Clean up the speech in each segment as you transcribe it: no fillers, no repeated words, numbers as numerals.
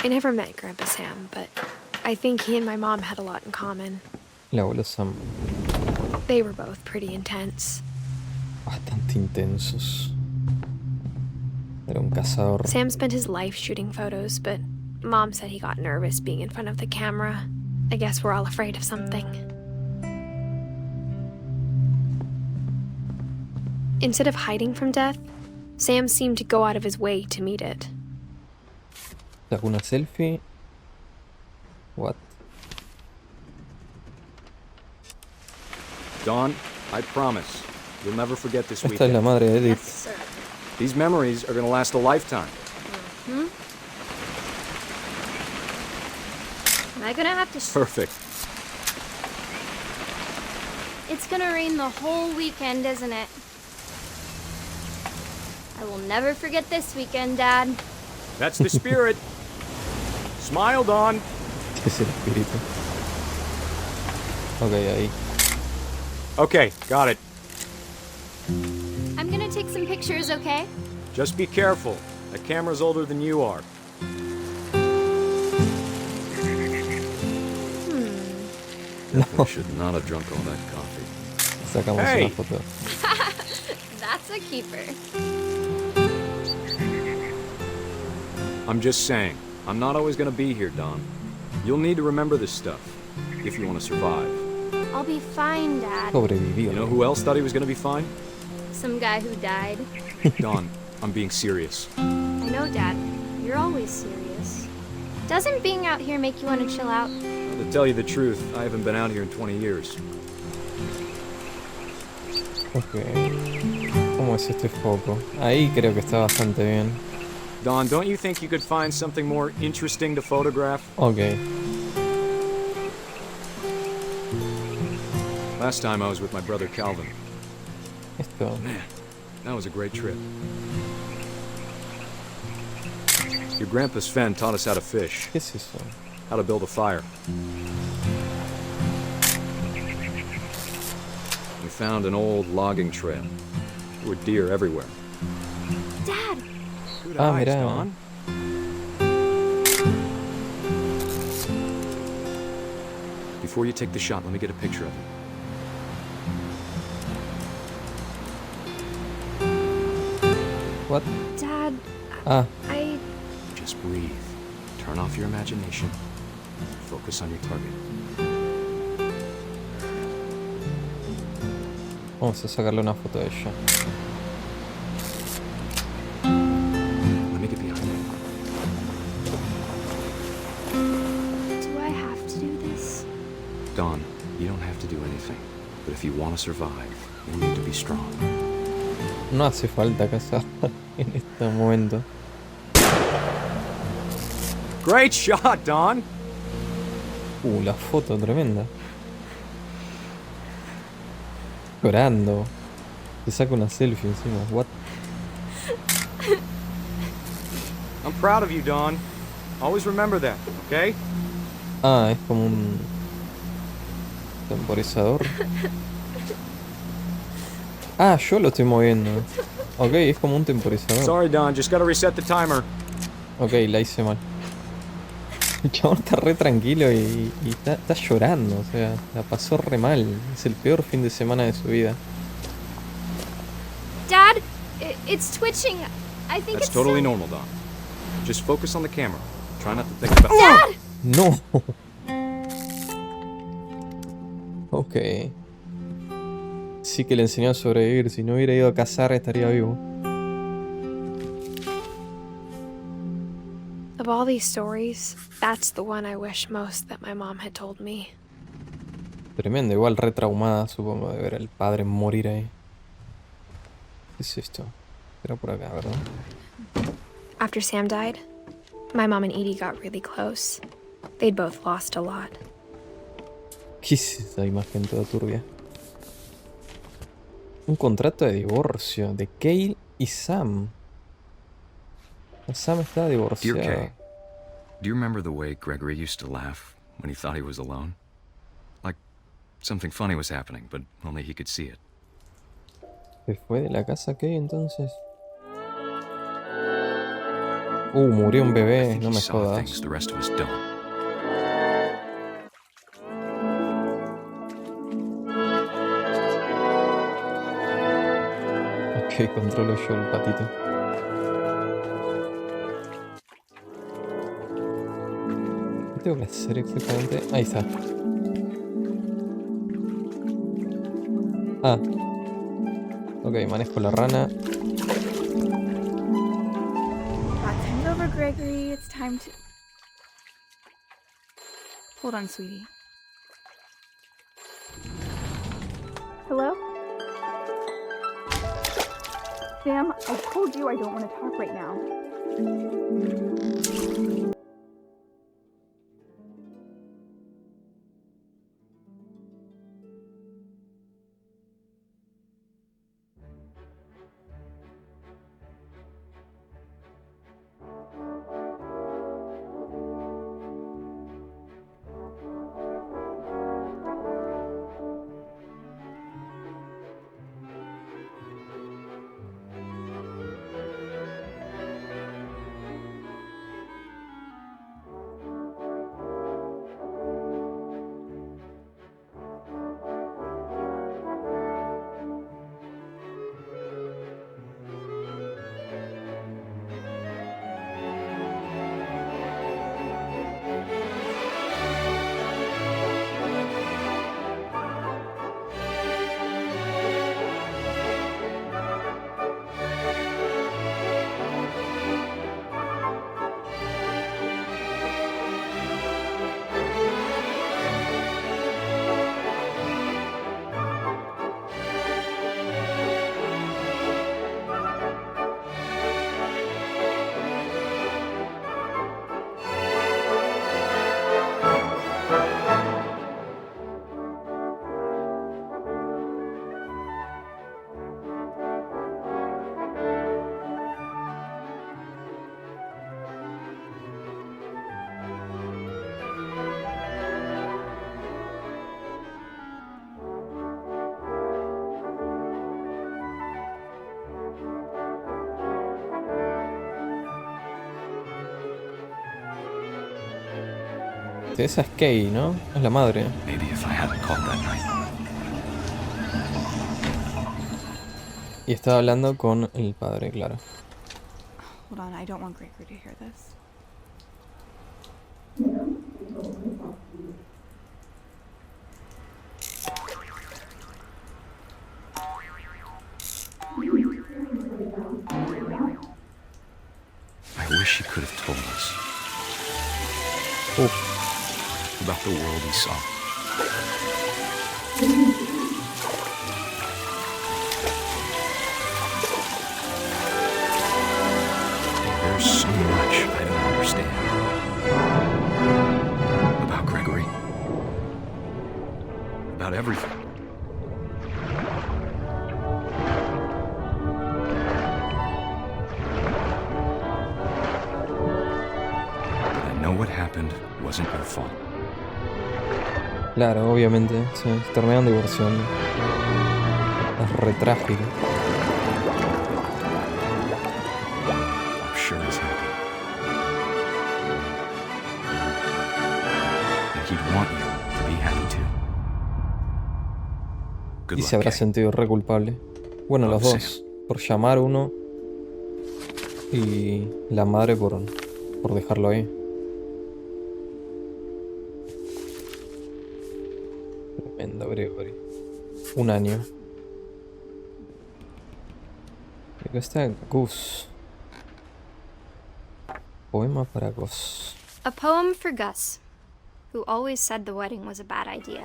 I never met Grandpa Sam, but I think he and my mom had a lot in common. El abuelo Sam. They were both pretty intense. Bastante intensos. Era un cazador. Sam spent his life shooting photos, but Mom said he got nervous being in front of the camera. I guess we're all afraid of something. Instead of hiding from death, Sam seemed to go out of his way to meet it. Sacó una selfie. What? Dawn, I promise, you'll never forget this Esta es la weekend. madre de Edith. Yes, sir. These memories are gonna last a lifetime. Hmm? Am I gonna have to... Perfect. It's gonna rain the whole weekend, isn't it? I will never forget this weekend, Dad. That's the spirit. Smile, Dawn. Es el espíritu. Ok, ahí. Okay, got it. I'm gonna take some pictures, okay? Just be careful. That camera's older than you are. Definitely should not have drunk all that coffee. Sacamos Hey! una foto. That's a keeper. I'm just saying, I'm not always gonna be here, Dawn. You'll need to remember this stuff, if you want to survive. I'll be fine, Dad. Sobrevivió. You know who else thought he was gonna be fine? Some guy who died. Dawn, I'm being serious. I know, Dad. You're always serious. Doesn't being out here make you want to chill out? Well, to tell you the truth, I haven't been out here in 20 years. Ok. ¿Cómo es este foco? Ahí creo que está bastante bien. Dawn, don't you think you could find something more interesting to photograph? Ok. Last time I was with my brother Calvin. Esto. Man, that was a great trip. Your grandpa Sven taught us how to fish, ¿Qué es eso? how to build a fire. We found an old logging trail. There were deer everywhere. Dad! Good Ah, eyes, mirá. Dawn. Before you take the shot, let me get a picture of it. What? Dad, Ah, I... Just breathe. Turn off your imagination. Focus on your target. vamos a sacarle una foto de ella. Let me get behind you. Do I have to do this? Dawn, you don't have to do anything. But if you want to survive, you need to be strong. No hace falta cazar en este momento. Great shot, Dawn! La foto tremenda. Llorando. Se saca una selfie encima. What? I'm proud of you, Dawn. Always remember that, okay? Ah, es como un temporizador. Ah, yo lo estoy moviendo. Ok, es como un temporizador. Sorry, Dawn, just gotta reset the timer. Ok, la hice mal. El chabón está re tranquilo y está llorando, o sea, la pasó re mal. Es el peor fin de semana de su vida. Dad! It's twitching. I think That's it's totally some- normal, Dawn. Just focus on the camera. Try not to think about... Dad! ¡No! Ok. Sí que le enseñó a sobrevivir. Si no hubiera ido a cazar estaría vivo. Of all these stories, that's the one I wish most that my mom had told me. Tremendo, igual re traumada supongo de ver al padre morir ahí. ¿Qué es esto? Era por acá, ¿verdad? After Sam died, my mom and Edie got really close. They'd both lost a lot. ¿Qué es esa imagen toda turbia? Un contrato de divorcio de Kale y Sam. Sam está Dear divorciada. Kay, do you remember the way Gregory used to laugh when he thought he was alone? Like something funny was happening, but only he could see it. ¿Se fue de la casa Kay entonces? Murió un I bebé, think no he me saw things jodas. the rest of us don't. Ok, controlo yo el patito. ¿Qué tengo que hacer exactamente? Ahí está. Ah. Ok, manejo la rana. Time's over, Gregory. It's time to... Hold on, sweetie. Hello? Sam, I told you I don't want to talk right now. Esa es Kay, ¿no? Es la madre. Maybe if I hadn't called that night. Y estaba hablando con el padre, claro. Hold on, I don't want Gregory to hear this. I wish he could have told us about the world he saw. There's so much I don't understand about Gregory, about everything. But I know what happened wasn't your fault. Claro, obviamente. Sí, terminaron divorciando. Es re trágico. I'm sure he's happy. And he'd want you to be happy too. Good Y luck, se habrá Kay. sentido re culpable. Bueno, los Abuelo dos. Por llamar uno. Y la madre por dejarlo ahí. Tremendo Gregory. Un año. Y acá está Gus. Poema para Gus. A poem for Gus, who always said the wedding was a bad idea.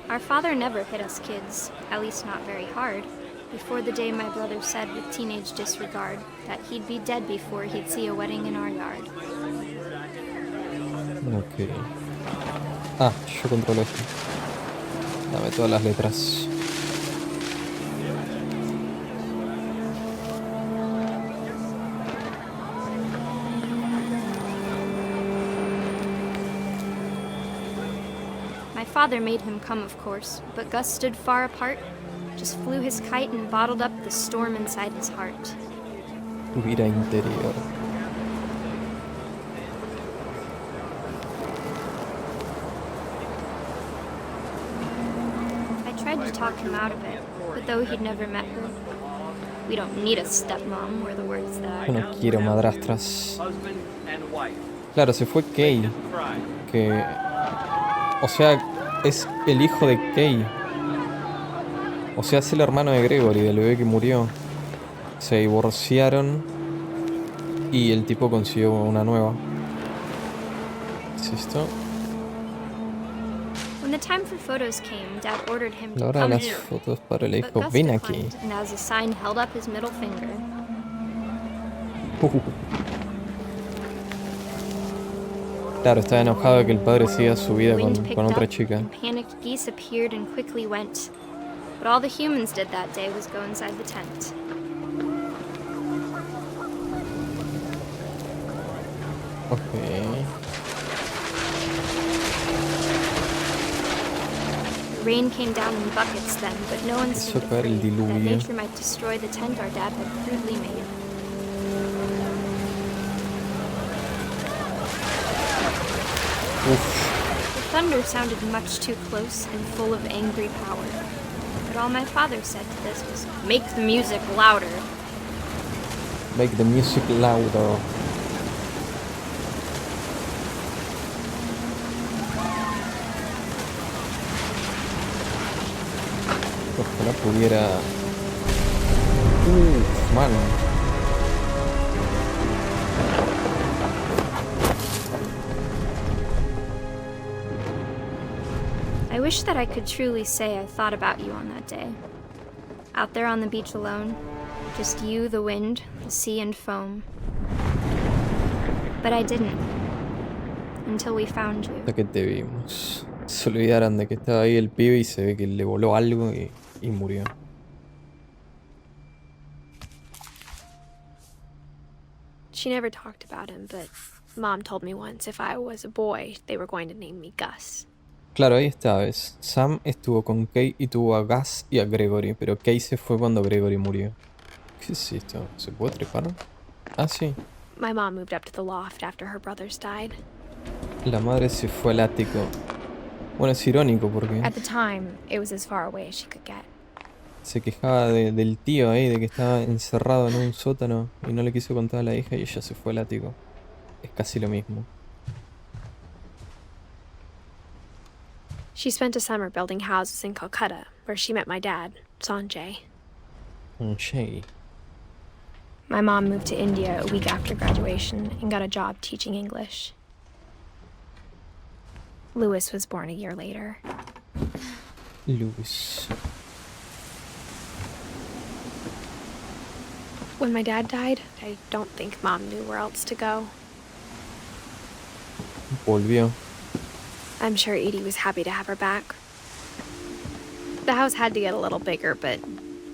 Our father never hit us kids, at least not very hard, before the day my brother said with teenage disregard that he'd be dead before he'd see a wedding in our yard. Ok. Ah, yo controlo esto. Dame todas las letras. My father made him come, of course, but Gus stood far apart, just flew his kite and bottled up the storm inside his heart. Vida interior. talk him out of it, but though he'd never met her, we don't need a stepmom were the words that I Yo no know. quiero madrastras. Claro, se fue Kay. Que... O sea, es el hijo de Kay. O sea, es el hermano de Gregory, del bebé que murió. Se divorciaron y el tipo consiguió una nueva. ¿Qué es esto? When the time for photos came, Dad ordered him La to hora de come las here. fotos para el But hijo. Gus Ven aquí. declined, and as a sign held up his middle finger. Claro, estaba enojado de que el padre siga su vida Wind con picked otra up, chica. and panicked geese appeared and quickly went. But all the humans did that day was go inside the tent. Ok. The rain came down in buckets then, but no one Hizo seemed caer el afraid that diluvio. nature might destroy the tent our dad had crudely made. Uf. The thunder sounded much too close and full of angry power. But all my father said to this was, "Make the music louder." Make the music louder. Ojalá pudiera... man. I wish that I could truly say I thought about you on that day. Out there on the beach alone, just you, the wind, the sea, and foam. But I didn't. Until we found you. Hasta que te vimos. Se olvidaron de que estaba ahí el pibe y se ve que le voló algo y murió. She never talked about him, but Mom told me once if I was a boy, they were going to name me Gus. Claro, ahí está, ¿ves? Sam estuvo con Kay y tuvo a Gus y a Gregory, pero Kay se fue cuando Gregory murió. ¿Qué es esto? ¿Se puede trepar? Ah, sí. My mom moved up to the loft after her brothers died. La madre se fue al ático. Bueno, es irónico porque At the time, it was as far away as she could get. se quejaba del tío ahí, de que estaba encerrado en un sótano y no le quiso contar a la hija y ella se fue al ático. Es casi lo mismo. She spent a summer building houses in Calcutta, where she met my dad, Sanjay. Un Shay. My mom moved to India a week after graduation and got a job teaching English. Louis was born a year later. Luis. When my dad died, I don't think Mom knew where else to go. Volvió. I'm sure Edie was happy to have her back. The house had to get a little bigger, but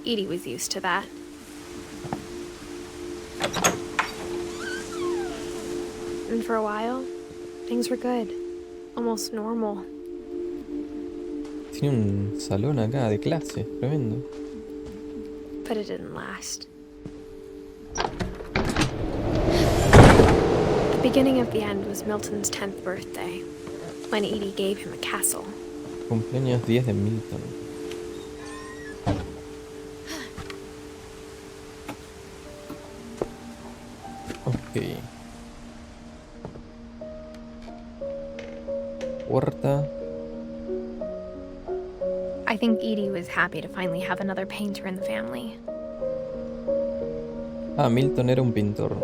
Edie was used to that. And for a while, things were good. Almost normal. Tiene un salón acá de clase, tremendo. But it didn't last. The beginning of the end was Milton's 10th birthday, when Edie gave him a castle. Cumpleaños 10 de Milton. Ok. Huerta. I think Edie was happy to finally have another painter in the family. Ah, Milton era un pintor.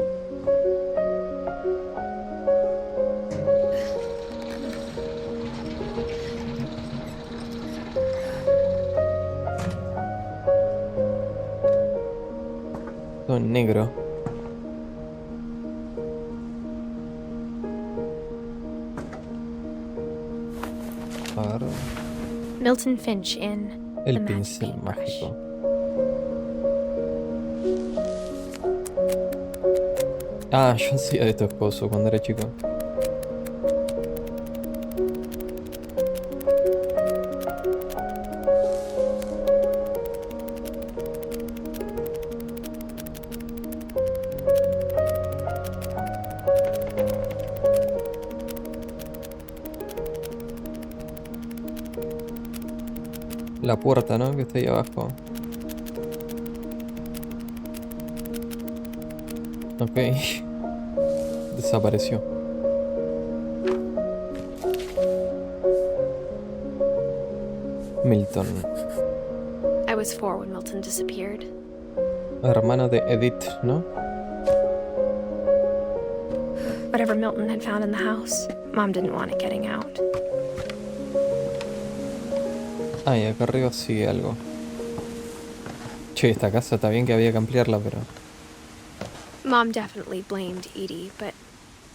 Todo en negro. A ver. Milton Finch in El The Magic pincel Paintbrush. mágico. Ah, yo hacía de estos cosas cuando era chico. La puerta, ¿no? Que está ahí abajo. Ok. Desapareció. Milton. I was 4 when Milton disappeared. Hermano de Edith, ¿no? Whatever Milton had found in the house, Mom didn't want it getting out. Ah, y acá arriba sigue algo. Che, esta casa está bien que había que ampliarla, pero... Mom definitely blamed Edie, but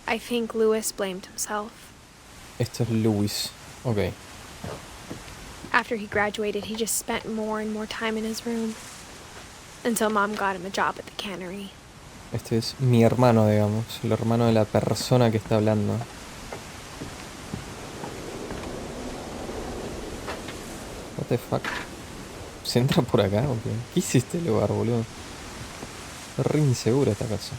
I think Lewis blamed himself. Esto es Lewis. Ok. After he graduated, he just spent more and more time in his room. Until Mom got him a job at the cannery. Este es mi hermano, digamos. El hermano de la persona que está hablando. What the fuck? ¿Se entra por acá o qué? ¿Qué hiciste el lugar, boludo? Es re insegura esta casa.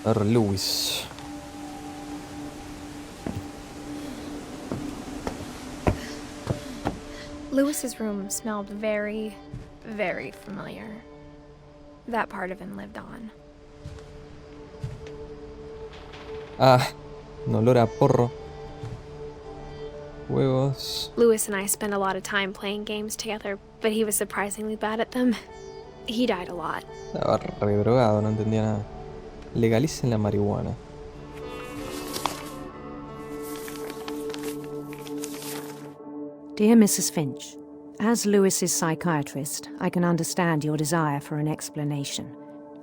A ver, Lewis. Lewis's room smelled very, very familiar. That part of him lived on. Ah, un olor a porro. Juegos. Lewis and I spent a lot of time playing games together, but he was surprisingly bad at them. He died a lot. Estaba re drogado, no entendía nada. Legalicen la marihuana. Dear Mrs. Finch, as Lewis's psychiatrist, I can understand your desire for an explanation.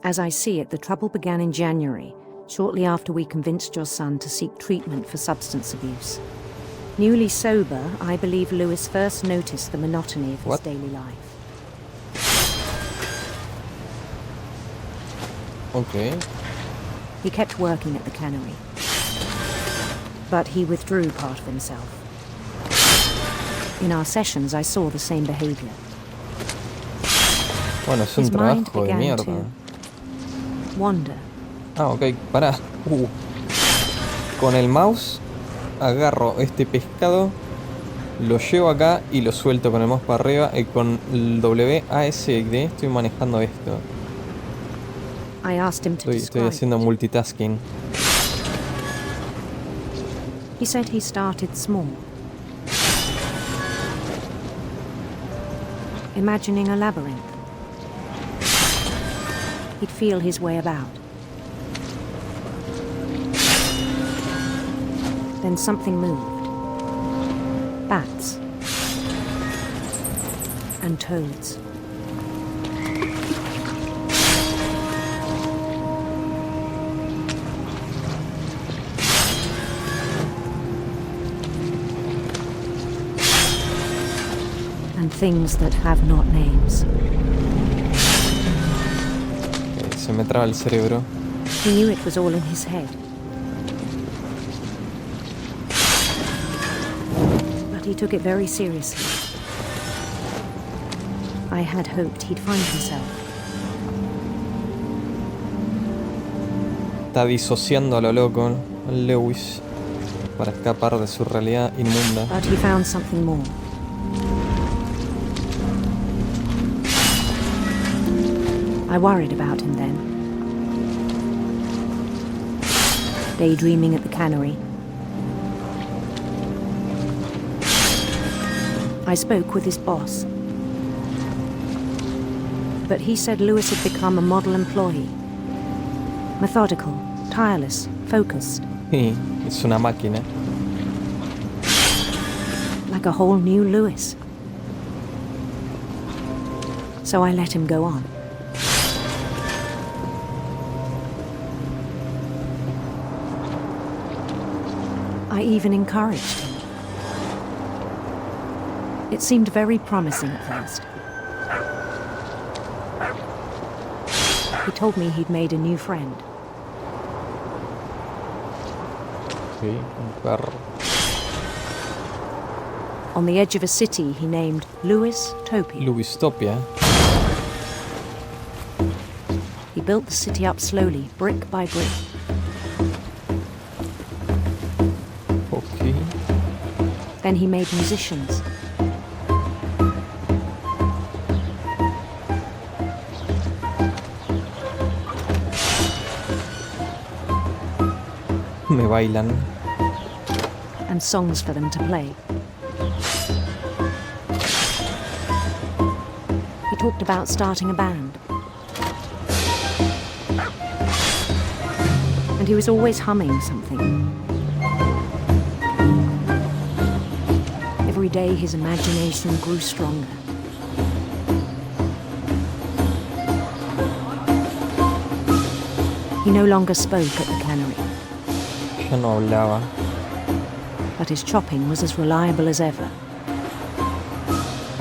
As I see it, the trouble began in January, shortly after we convinced your son to seek treatment for substance abuse. Newly sober, I believe Lewis first noticed the monotony of his daily life. Okay. He kept working at the cannery, but he withdrew part of himself. In our sessions, I saw the same behavior. Bueno, es un His mind trabajo de began mierda. to wander. Ah, ok, pará. Con el mouse agarro este pescado, lo llevo acá y lo suelto con el mouse para arriba. Y con el WASD estoy manejando esto. I asked him to Estoy describe haciendo it. multitasking. He said he started small. Imagining a labyrinth. He'd feel his way about. Then something moved. Bats. And toads. And things that have not names. Se me traba el cerebro. He knew it was all in his head. But he took it very seriously. I had hoped he'd find himself. Está disociando a lo loco Lewis para escapar de su realidad inmunda. But he found something more. I worried about him then. Daydreaming at the cannery. I spoke with his boss. But he said Lewis had become a model employee. Methodical, tireless, focused. Sí, es una máquina. Like a whole new Lewis. So I let him go on. I even encouraged him. It seemed very promising at first. He told me he'd made a new friend. Sí, un perro. On the edge of a city he named Lewis Topia. Lewistopia. He built the city up slowly, brick by brick. Ok. Then he made musicians. Me bailan. And songs for them to play. He talked about starting a band. And he was always humming something. Every day his imagination grew stronger. He no longer spoke at the cannery. Ya no hablaba. But his chopping was as reliable as ever.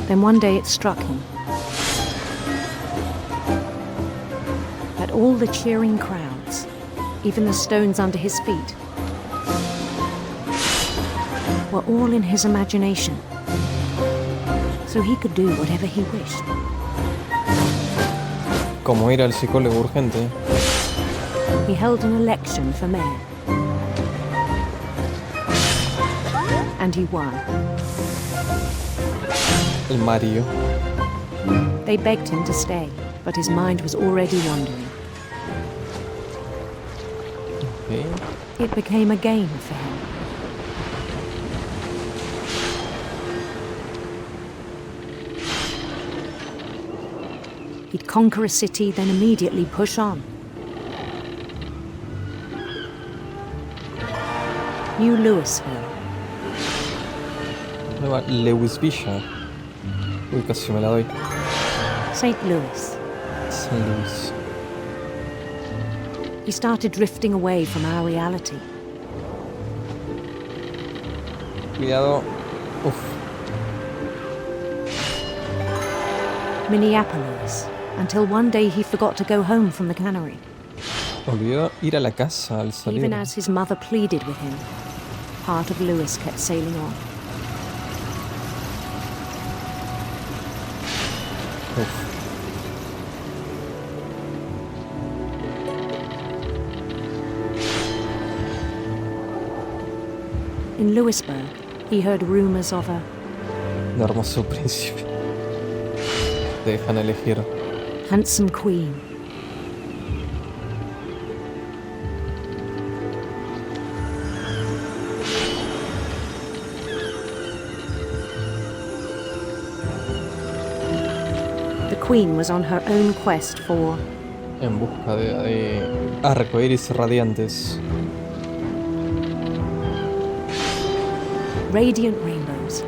Then one day it struck him that all the cheering crowds, even the stones under his feet, were all in his imagination, so he could do whatever he wished. Como ir al psicólogo urgente. He held an election for mayor. And he won. El Mario. They begged him to stay, but his mind was already wandering. Okay. It became a game for him. He'd conquer a city, then immediately push on. New Louisville. Nueva Lewisville. Uy, casi me la doy. St. Louis. St. Louis. He started drifting away from our reality. Cuidado. Uf. Minneapolis, until one day he forgot to go home from the cannery. Olvidó ir a la casa al salir. Even as his mother pleaded with him, part of Louis kept sailing on. Uf. In Louisburg, he heard rumors of a Un hermoso príncipe. Te dejan elegir. handsome queen. The queen was on her own quest for En busca de arcoíris radiantes. radiant rainbows.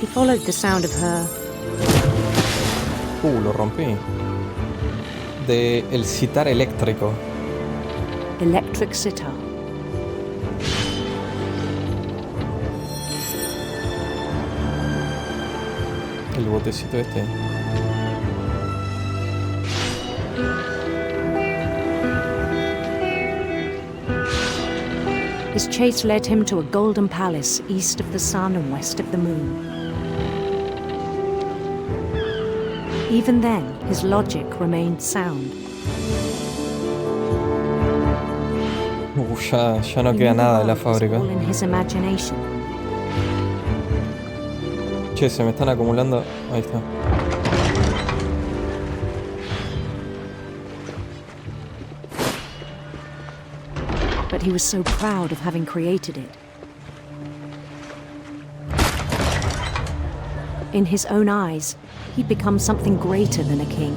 He followed the sound of her Lo rompí. De el sitar eléctrico. electric sitar. El botecito este. His chase led him to a golden palace east of the sun and west of the moon. Even then, his logic remained sound. Ya no queda nada de la fábrica. All in his imagination. Che, se me están acumulando. Ahí está. But he was so proud of having created it. In his own eyes, he'd become something greater than a king.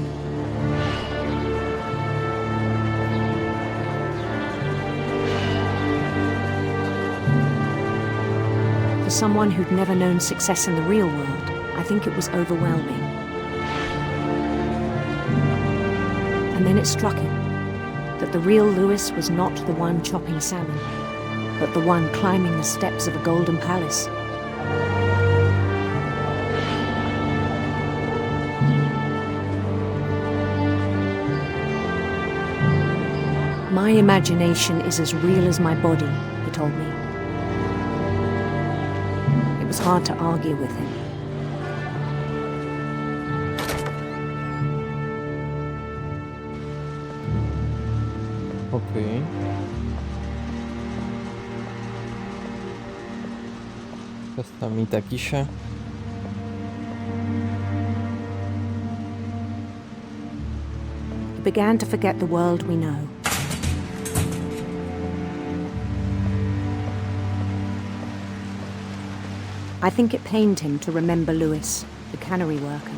For someone who'd never known success in the real world, I think it was overwhelming. And then it struck him that the real Louis was not the one chopping salmon, but the one climbing the steps of a golden palace. My imagination is as real as my body, he told me. It was hard to argue with him. Ok. Acá está mi taquilla. He began to forget the world we know. I think it pained him to remember Lewis, the cannery worker.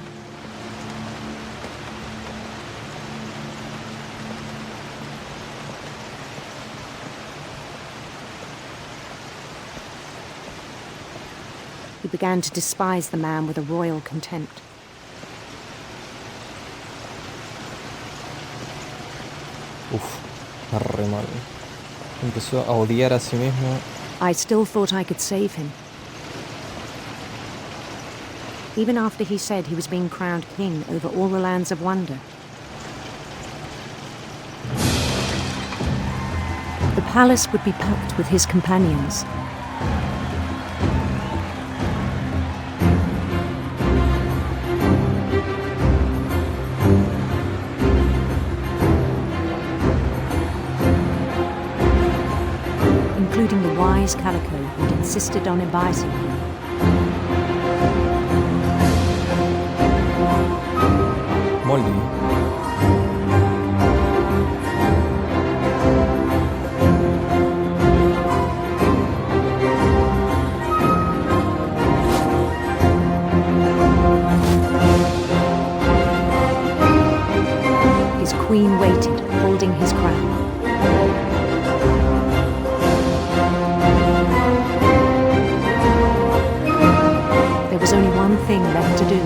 He began to despise the man with a royal contempt. Re mal. Empezó a odiar a sí mismo. I still thought I could save him. Even after he said he was being crowned king over all the lands of wonder. The palace would be packed with his companions. Including the wise Calico who'd insisted on advising him. Molly. His queen waited, holding his crown. There was only one thing left to do.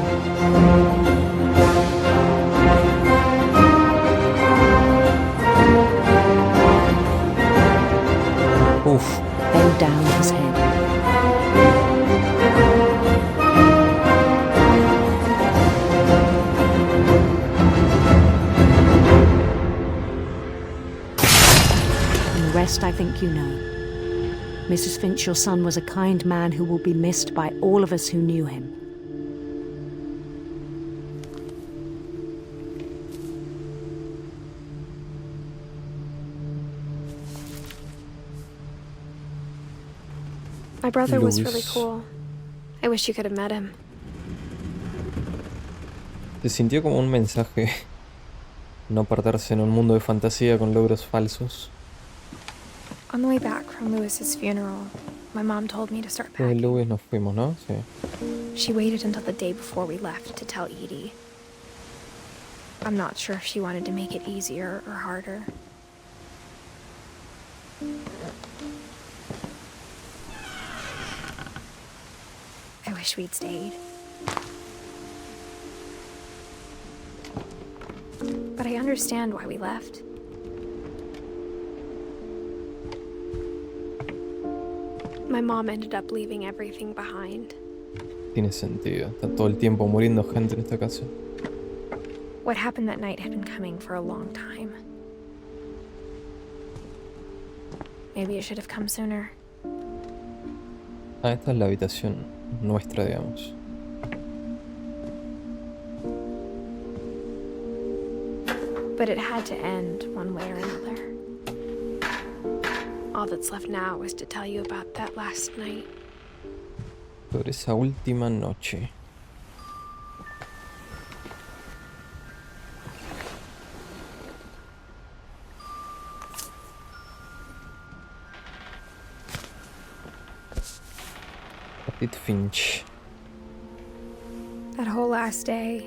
Bend down his head. And the rest I think you know. Mrs. Finch, your son was a kind man who will be missed by all of us who knew him. My brother was really Lewis. cool. I wish you could have met him. Se sintió como un mensaje. No perderse en un mundo de fantasía con logros falsos. On the way back from Lewis's funeral, my mom told me to start Desde packing. Lewis nos fuimos, ¿no? Sí. She waited until the day before we left to tell Edie. I'm not sure if she wanted to make it easier or harder. I wish we'd stayed. But I understand why we left. My mom ended up leaving everything behind. Tiene sentido. Está todo el tiempo muriendo gente en esta casa. What happened that night had been coming for a long time. Maybe it should have come sooner. Ah, esta es la habitación nuestra, digamos. But it had to end one way or another. All that's left now is to tell you about that last night. Sobre esa última noche. Edith Finch. That whole last day,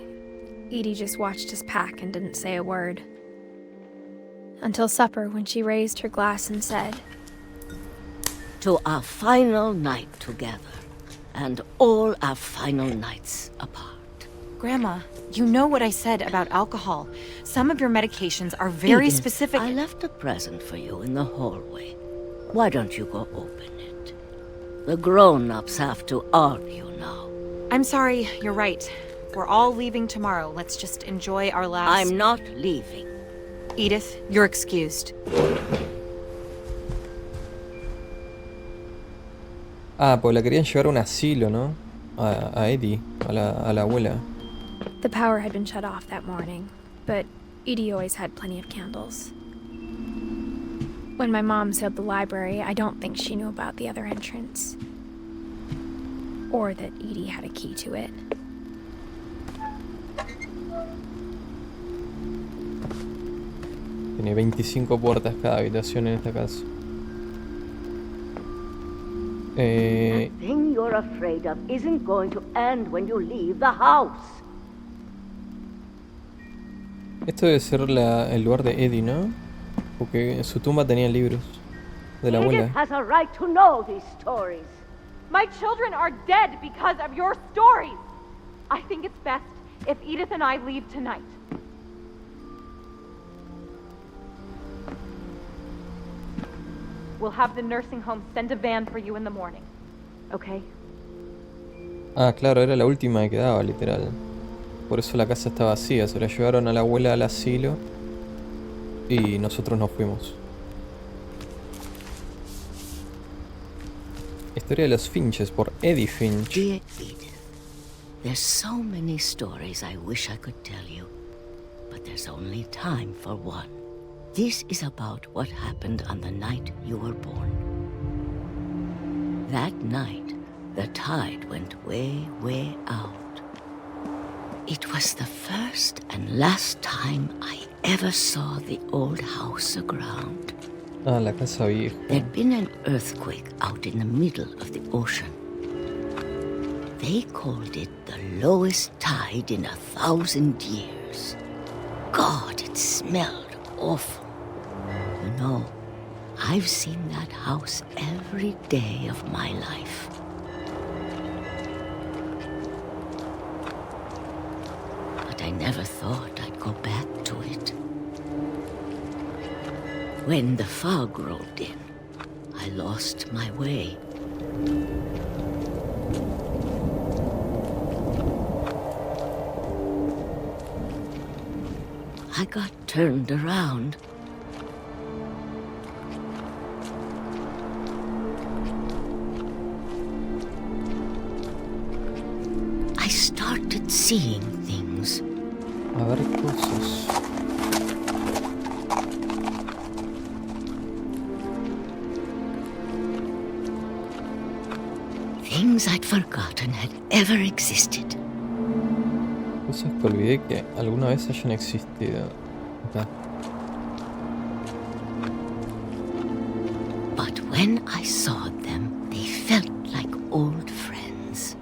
Edie just watched us pack and didn't say a word. Until supper, when she raised her glass and said, "To our final night together, and all our final nights apart." Grandma, you know what I said about alcohol. Some of your medications are very Edith, specific. I left a present for you in the hallway. Why don't you go open it? The grown-ups have to argue now. I'm sorry, you're right. We're all leaving tomorrow. Let's just enjoy our last... I'm not leaving. Edith, you're excused. Ah, pues la querían llevar a un asilo, ¿no? A Edie, a la abuela. the power had been shut off that morning, but Edie always had plenty of candles. When my mom sealed the library, I don't think she knew about the other entrance. Or that Edie had a key to it. Tiene 25 puertas cada habitación en esta casa. The thing you're afraid of isn't going to end when you leave the house. Esto debe ser el lugar de Edie, ¿no? Porque en su tumba tenía libros de la abuela. Edith has a right to know these stories. My children are dead because of your stories. I think it's best if Edith and I leave tonight. We'll have the nursing home send a van for you in the morning. Okay? Ah, claro, era la última que quedaba, literal. Por eso la casa está vacía. Se la llevaron a la abuela al asilo y nosotros nos fuimos. Historia de los Finches por Edith Finch. Dear Edith, there's so many stories I wish I could tell you, but there's only time for one. This is about what happened on the night you were born. That night, the tide went way, way out. It was the first and last time I ever saw the old house aground. Ah, la casa vieja. There'd been an earthquake out in the middle of the ocean. They called it the lowest tide in 1,000 years. God, it smelled awful. You know, I've seen that house every day of my life. But I never thought I'd go back to it. When the fog rolled in, I lost my way. I got turned around. I started seeing things. A ver cosas. Things I'd forgotten had ever existed. Cosas que olvidé que alguna vez hayan existido. Acá. But when I saw them, they felt like old friends.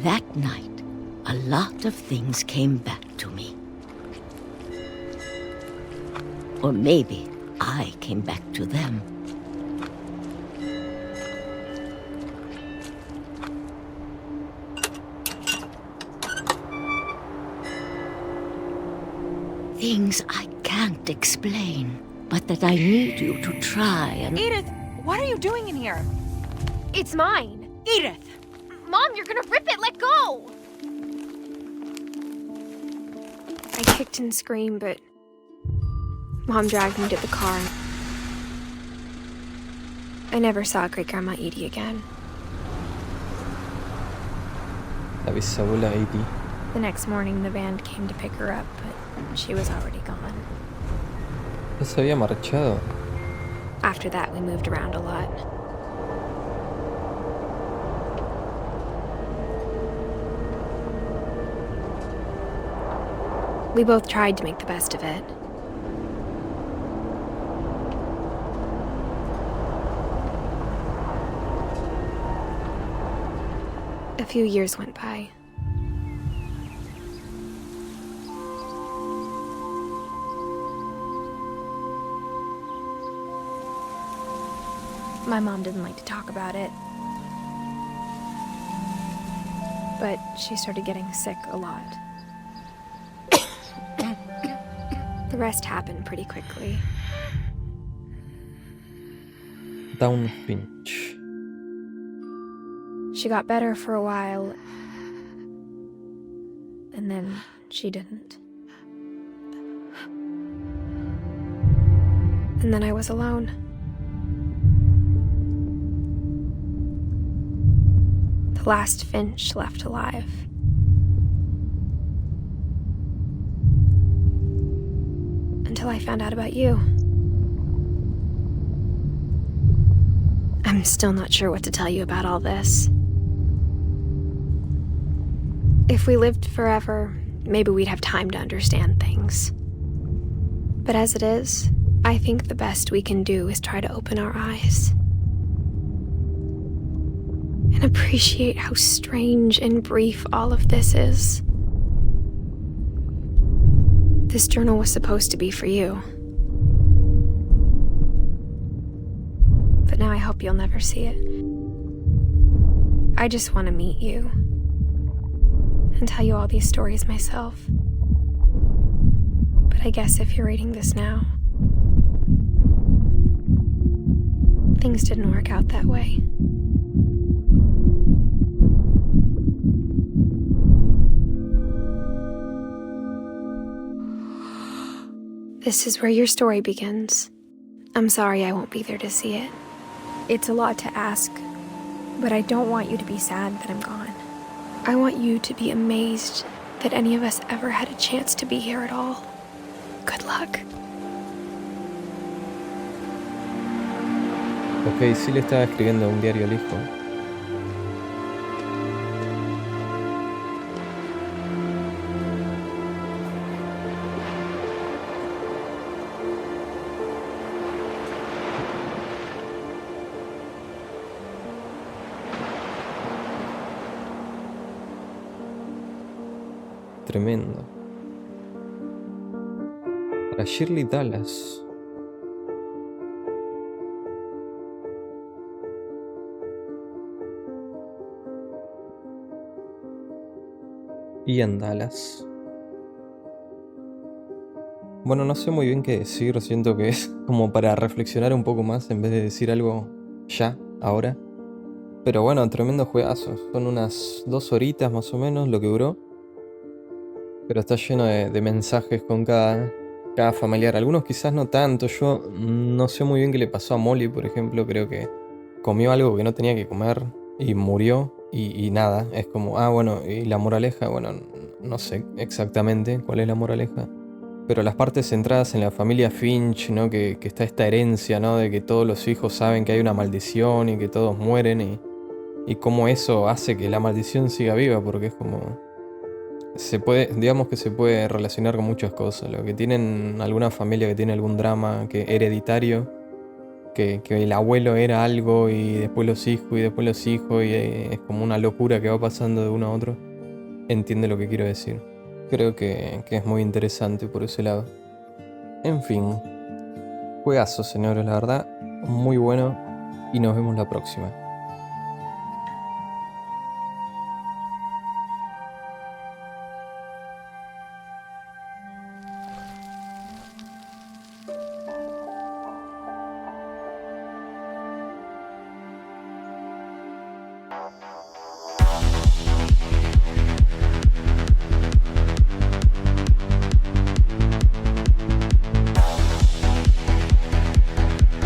That night, a lot of things came back to me. Or maybe I came back to them. Things I can't explain, but that I need you to try and... Edith, what are you doing in here? It's mine. Edith! Mom, you're gonna rip it! Let go! I kicked and screamed, but Mom dragged me to the car. I never saw Great-Grandma Edie again. La bisabuela Edie. The next morning, the band came to pick her up, but she was already gone. ¿Ya se había marchado? After that, we moved around a lot. We both tried to make the best of it. A few years went by. My mom didn't like to talk about it. But she started getting sick a lot. The rest happened pretty quickly. Dawn Finch. She got better for a while, and then she didn't. And then I was alone. The last Finch left alive. Until I found out about you. I'm still not sure what to tell you about all this. If we lived forever, maybe we'd have time to understand things. But as it is, I think the best we can do is try to open our eyes. And appreciate how strange and brief all of this is. This journal was supposed to be for you. But now I hope you'll never see it. I just want to meet you and tell you all these stories myself. But I guess if you're reading this now, things didn't work out that way. This is where your story begins. I'm sorry I won't be there to see it. It's a lot to ask, but I don't want you to be sad that I'm gone. I want you to be amazed that any of us ever had a chance to be here at all. Good luck. Ok, sí le estaba escribiendo un diario al hijo. Tremendo. Para Shirley Dallas. Ian Dallas. Bueno, no sé muy bien qué decir. Siento que es como para reflexionar un poco más en vez de decir algo ya, ahora. Pero bueno, tremendo juegazo. Son unas 2 horitas más o menos lo que duró. Pero está lleno de mensajes con cada familiar. Algunos quizás no tanto. Yo no sé muy bien qué le pasó a Molly, por ejemplo. Creo que comió algo que no tenía que comer y murió. Y nada, es como, bueno, y la moraleja, bueno, no sé exactamente cuál es la moraleja. Pero las partes centradas en la familia Finch, ¿no? Que está esta herencia, ¿no? De que todos los hijos saben que hay una maldición y que todos mueren. Y cómo eso hace que la maldición siga viva, porque es como... digamos que se puede relacionar con muchas cosas. Lo que tienen alguna familia que tiene algún drama hereditario, que el abuelo era algo y después los hijos y es como una locura que va pasando de uno a otro. Entiende lo que quiero decir. Creo que es muy interesante por ese lado. En fin, juegazo, señores, la verdad, muy bueno y nos vemos la próxima.